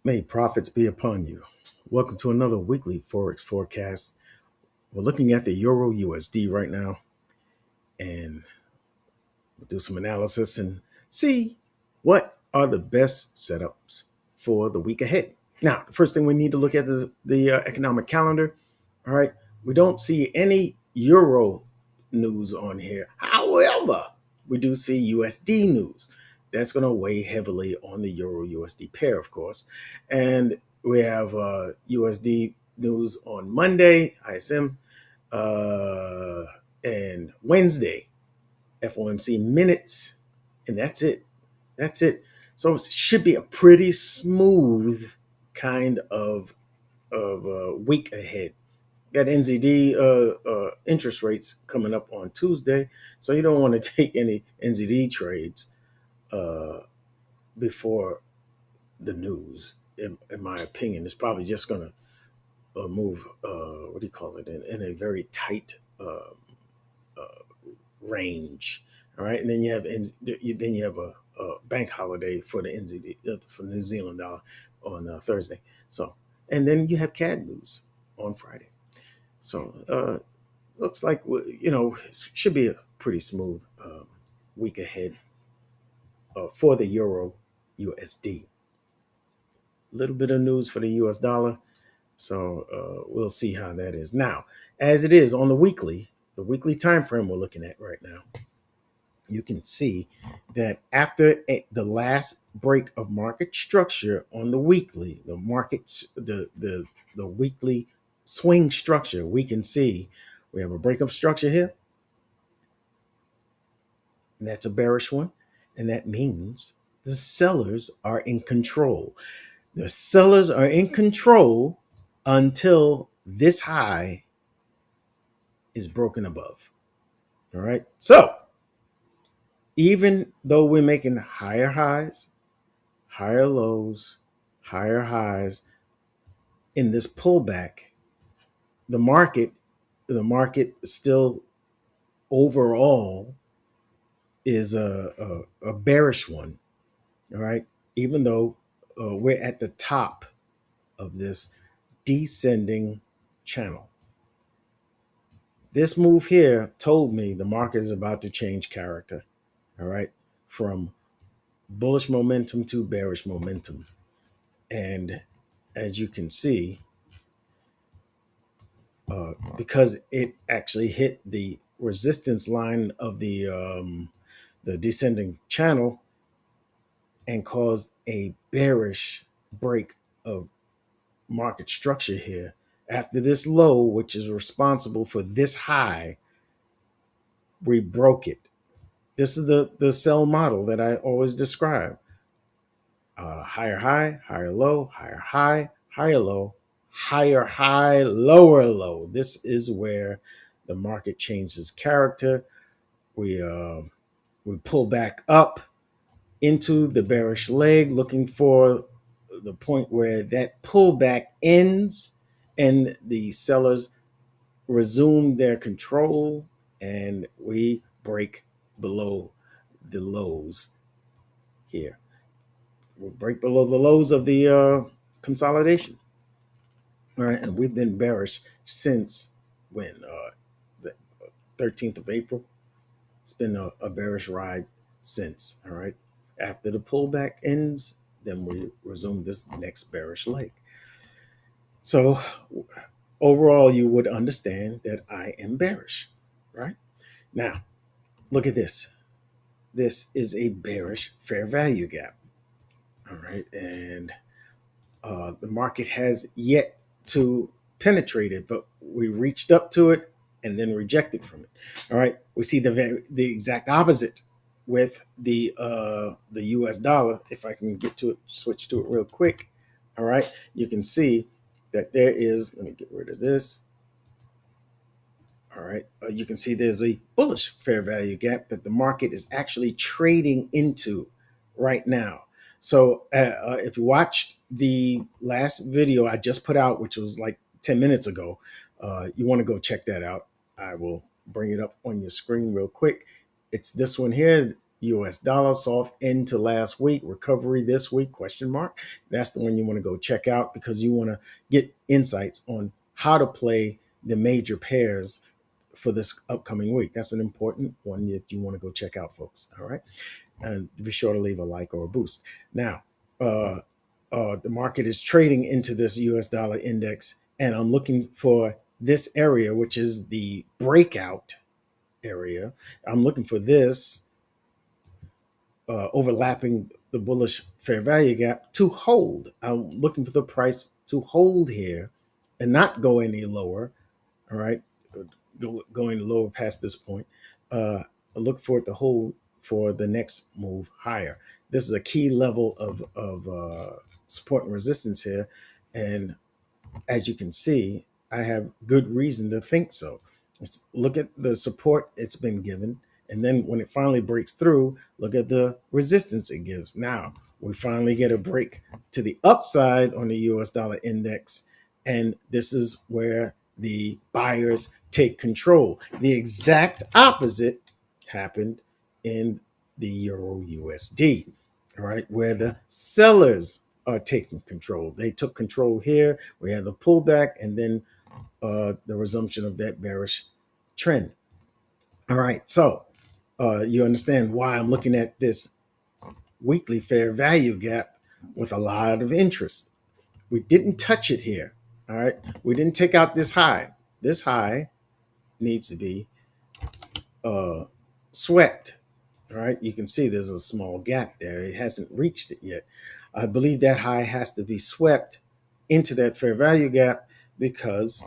May profits be upon you. Welcome to another weekly Forex forecast. We're looking at the Euro USD right now, and we'll do some analysis and see what are the best setups for the week ahead. Now, the first thing we need to look at is the economic calendar. All right, we don't see any Euro news on here. However, we do see USD news. That's going to weigh heavily on the Euro USD pair, of course. And we have USD news on Monday, ISM, and Wednesday, FOMC minutes, and that's it. That's it. So it should be a pretty smooth kind of week ahead. Got NZD interest rates coming up on Tuesday, so you don't want to take any NZD trades before the news. In my opinion, it's probably just going to move. What do you call it? In a very tight range. All right, and then you have a bank holiday for the NZD for New Zealand dollar on Thursday. So, and then you have CAD news on Friday. So looks like it should be a pretty smooth week ahead for the Euro USD. A little bit of news for the US dollar. So we'll see how that is. Now, as it is on the weekly time frame we're looking at right now, you can see that after the last break of market structure on the weekly, the weekly swing structure, we can see we have a break of structure here. And that's a bearish one. And that means the sellers are in control. The sellers are in control until this high is broken above. All right. So even though we're making higher highs, higher lows, higher highs in this pullback, the market still overall is a bearish one. All right. Even though we're at the top of this descending channel. This move here told me the market is about to change character. All right. From bullish momentum to bearish momentum. And as you can see, because it actually hit the resistance line of the descending channel and caused a bearish break of market structure here. After this low, which is responsible for this high, we broke it. This is the sell model that I always describe. Higher high, higher low, higher high, higher low, higher high, lower low. This is where the market changes character. We pull back up into the bearish leg, looking for the point where that pullback ends and the sellers resume their control, and we break below the lows here. We'll break below the lows of the consolidation. All right, and we've been bearish since when? The 13th of April. It's been a bearish ride since. All right. After the pullback ends, then we resume this next bearish leg. So overall, you would understand that I am bearish, right? Now, look at this. This is a bearish fair value gap. All right. And the market has yet to penetrate it, but we reached up to it and then rejected from it. All right. We see the exact opposite with the US dollar. If I can get to it, switch to it real quick. All right. You can see that there is, let me get rid of this. All right. You can see there's a bullish fair value gap that the market is actually trading into right now. So if you watched the last video I just put out, which was like 10 minutes ago, you want to go check that out. I will bring it up on your screen real quick. It's this one here. US dollar, soft end to last week, recovery this week, question mark. That's the one you want to go check out because you want to get insights on how to play the major pairs for this upcoming week. That's an important one that you want to go check out, folks. All right. And be sure to leave a like or a boost. Now, the market is trading into this US dollar index, and I'm looking for this area, which is the breakout area. I'm looking for this overlapping the bullish fair value gap to hold. I'm looking for the price to hold here and not go any lower. All right, going lower past this point. Look for it to hold for the next move higher. This is a key level of support and resistance here, and as you can see, I have good reason to think so. Let's look at the support it's been given, and then when it finally breaks through, look at the resistance it gives. Now we finally get a break to the upside on the US dollar index, and this is where the buyers take control. The exact opposite happened in the Euro USD, all right, where the sellers are taking control. They took control here. We had the pullback and then the resumption of that bearish trend. All right, so you understand why I'm looking at this weekly fair value gap with a lot of interest. We didn't touch it here. All right, we didn't take out this high. This high needs to be swept. All right, you can see there's a small gap there. It hasn't reached it yet. I believe that high has to be swept into that fair value gap because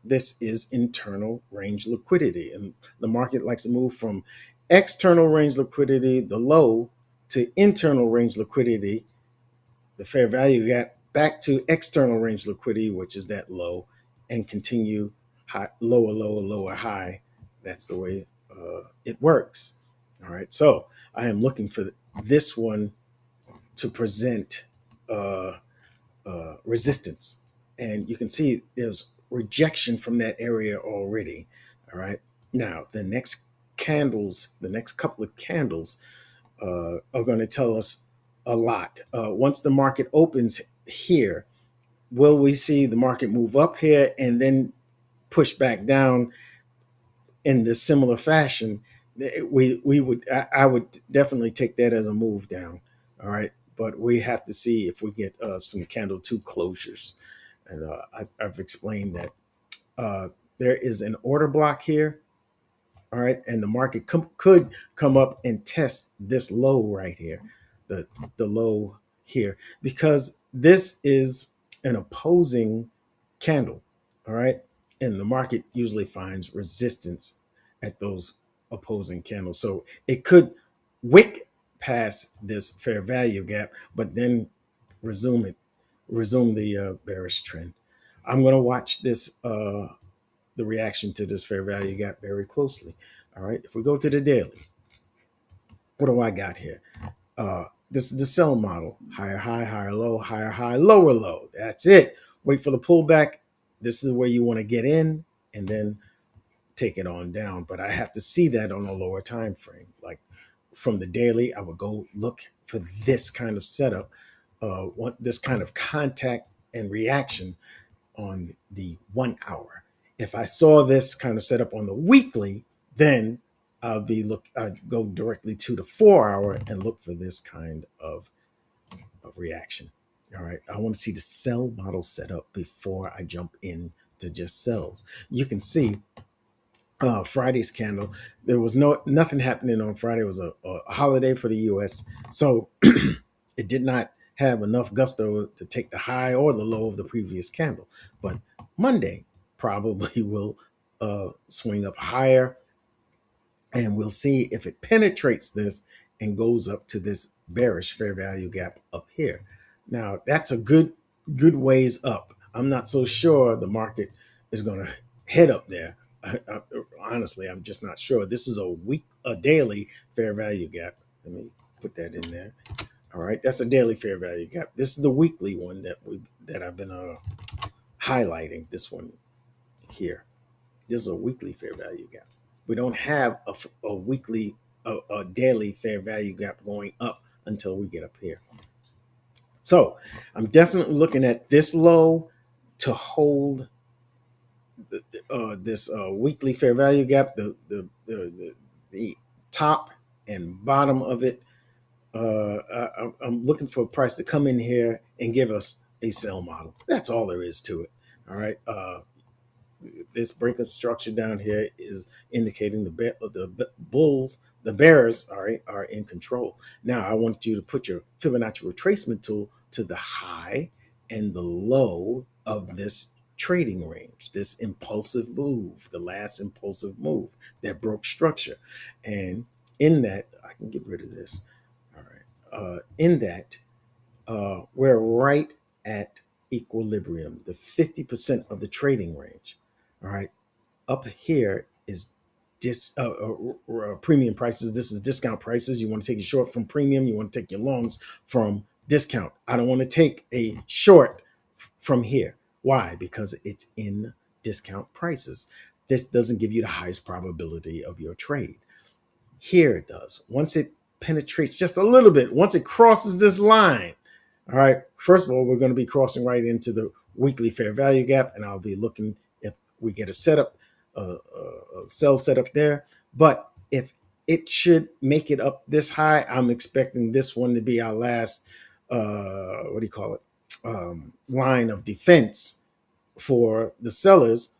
this is internal range liquidity. And the market likes to move from external range liquidity, the low, to internal range liquidity, the fair value gap, back to external range liquidity, which is that low, and continue high, lower, lower, lower, high. That's the way it works. All right. So I am looking for this one to present resistance. And you can see there's rejection from that area already. All right. Now, the next candles, the next couple of candles are going to tell us a lot. Once the market opens here, will we see the market move up here and then push back down in this similar fashion? We would I would definitely take that as a move down. All right, but we have to see if we get some candle two closures, and I've explained that there is an order block here. All right, and the market could come up and test this low right here, the low here, because this is an opposing candle. All right, and the market usually finds resistance at those opposing candles, so it could wick past this fair value gap, but then resume it, resume the bearish trend. I'm going to watch this the reaction to this fair value gap very closely. All right, if we go to the daily, what do I got here? This is the sell model: higher high, higher low, higher high, lower low. That's it. Wait for the pullback. This is where you want to get in and then take it on down. But I have to see that on a lower time frame. Like from the daily, I would go look for this kind of setup, this kind of contact and reaction on the 1 hour. If I saw this kind of setup on the weekly, then I'd go directly to the 4 hour and look for this kind of reaction. All right. I want to see the sell model set up before I jump in to just sells. You can see Friday's candle. There was nothing happening on Friday. It was a holiday for the US. So it did not have enough gusto to take the high or the low of the previous candle. But Monday probably will swing up higher, and we'll see if it penetrates this and goes up to this bearish fair value gap up here. Now that's a good ways up. I'm not so sure the market is going to head up there. Honestly, I'm just not sure. This is a daily fair value gap. Let me put that in there. All right, that's a daily fair value gap. This is the weekly one that I've been highlighting. This one here. This is a weekly fair value gap. We don't have a weekly a daily fair value gap going up until we get up here. So I'm definitely looking at this low to hold this weekly fair value gap, the top and bottom of it. I'm looking for a price to come in here and give us a sell model. That's all there is to it. All right. This break of structure down here is indicating the bulls, the bears, all right, are in control. Now I want you to put your Fibonacci retracement tool to the high and the low of this trading range, this impulsive move, the last impulsive move that broke structure. And in that, I can get rid of this. All right. In that, we're right at equilibrium, the 50% of the trading range. All right. Up here is premium prices. This is discount prices. You want to take a short from premium. You want to take your longs from discount. I don't want to take a short from here. Why? Because it's in discount prices. This doesn't give you the highest probability of your trade. Here it does. Once it penetrates just a little bit, once it crosses this line, all right, first of all, we're going to be crossing right into the weekly fair value gap, and I'll be looking if we get a setup, a sell setup there. But if it should make it up this high, I'm expecting this one to be our last, what do you call it, line of defense for the sellers.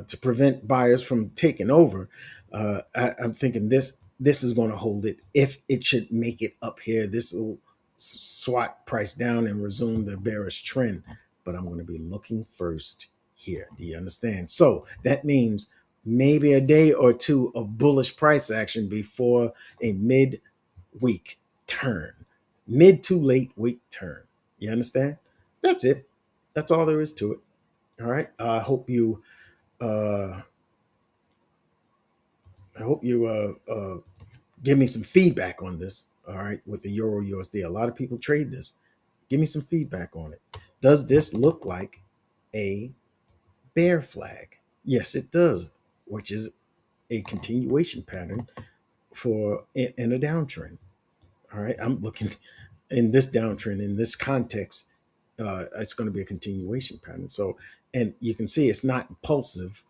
To prevent buyers from taking over. I'm thinking this is going to hold it. If it should make it up here, this will swat price down and resume the bearish trend. But I'm going to be looking first here. Do you understand? So that means maybe a day or two of bullish price action before a mid-week turn, mid to late week turn. You understand? That's it. That's all there is to it. All right. I hope you give me some feedback on this. All right, with the Euro USD, a lot of people trade this. Give me some feedback on it. Does this look like a bear flag? Yes, it does, which is a continuation pattern for in a downtrend. All right, I'm looking in this downtrend in this context. It's going to be a continuation pattern. So, and you can see it's not impulsive.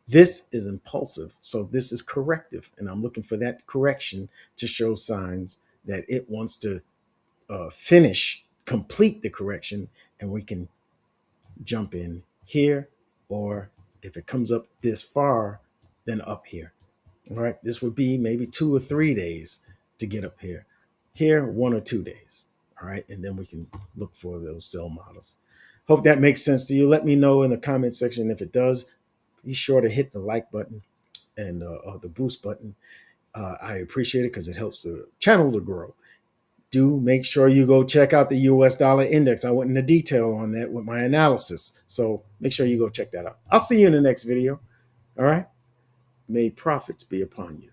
This is impulsive. So this is corrective. And I'm looking for that correction to show signs that it wants to complete the correction, and we can jump in here, or if it comes up this far, then up here. All right. This would be maybe 2 or 3 days to get up here. Here, 1 or 2 days. All right. And then we can look for those sell models. Hope that makes sense to you. Let me know in the comment section if it does. Be sure to hit the like button and the boost button. I appreciate it because it helps the channel to grow. Do make sure you go check out the US dollar index. I went into detail on that with my analysis. So make sure you go check that out. I'll see you in the next video. All right. May profits be upon you.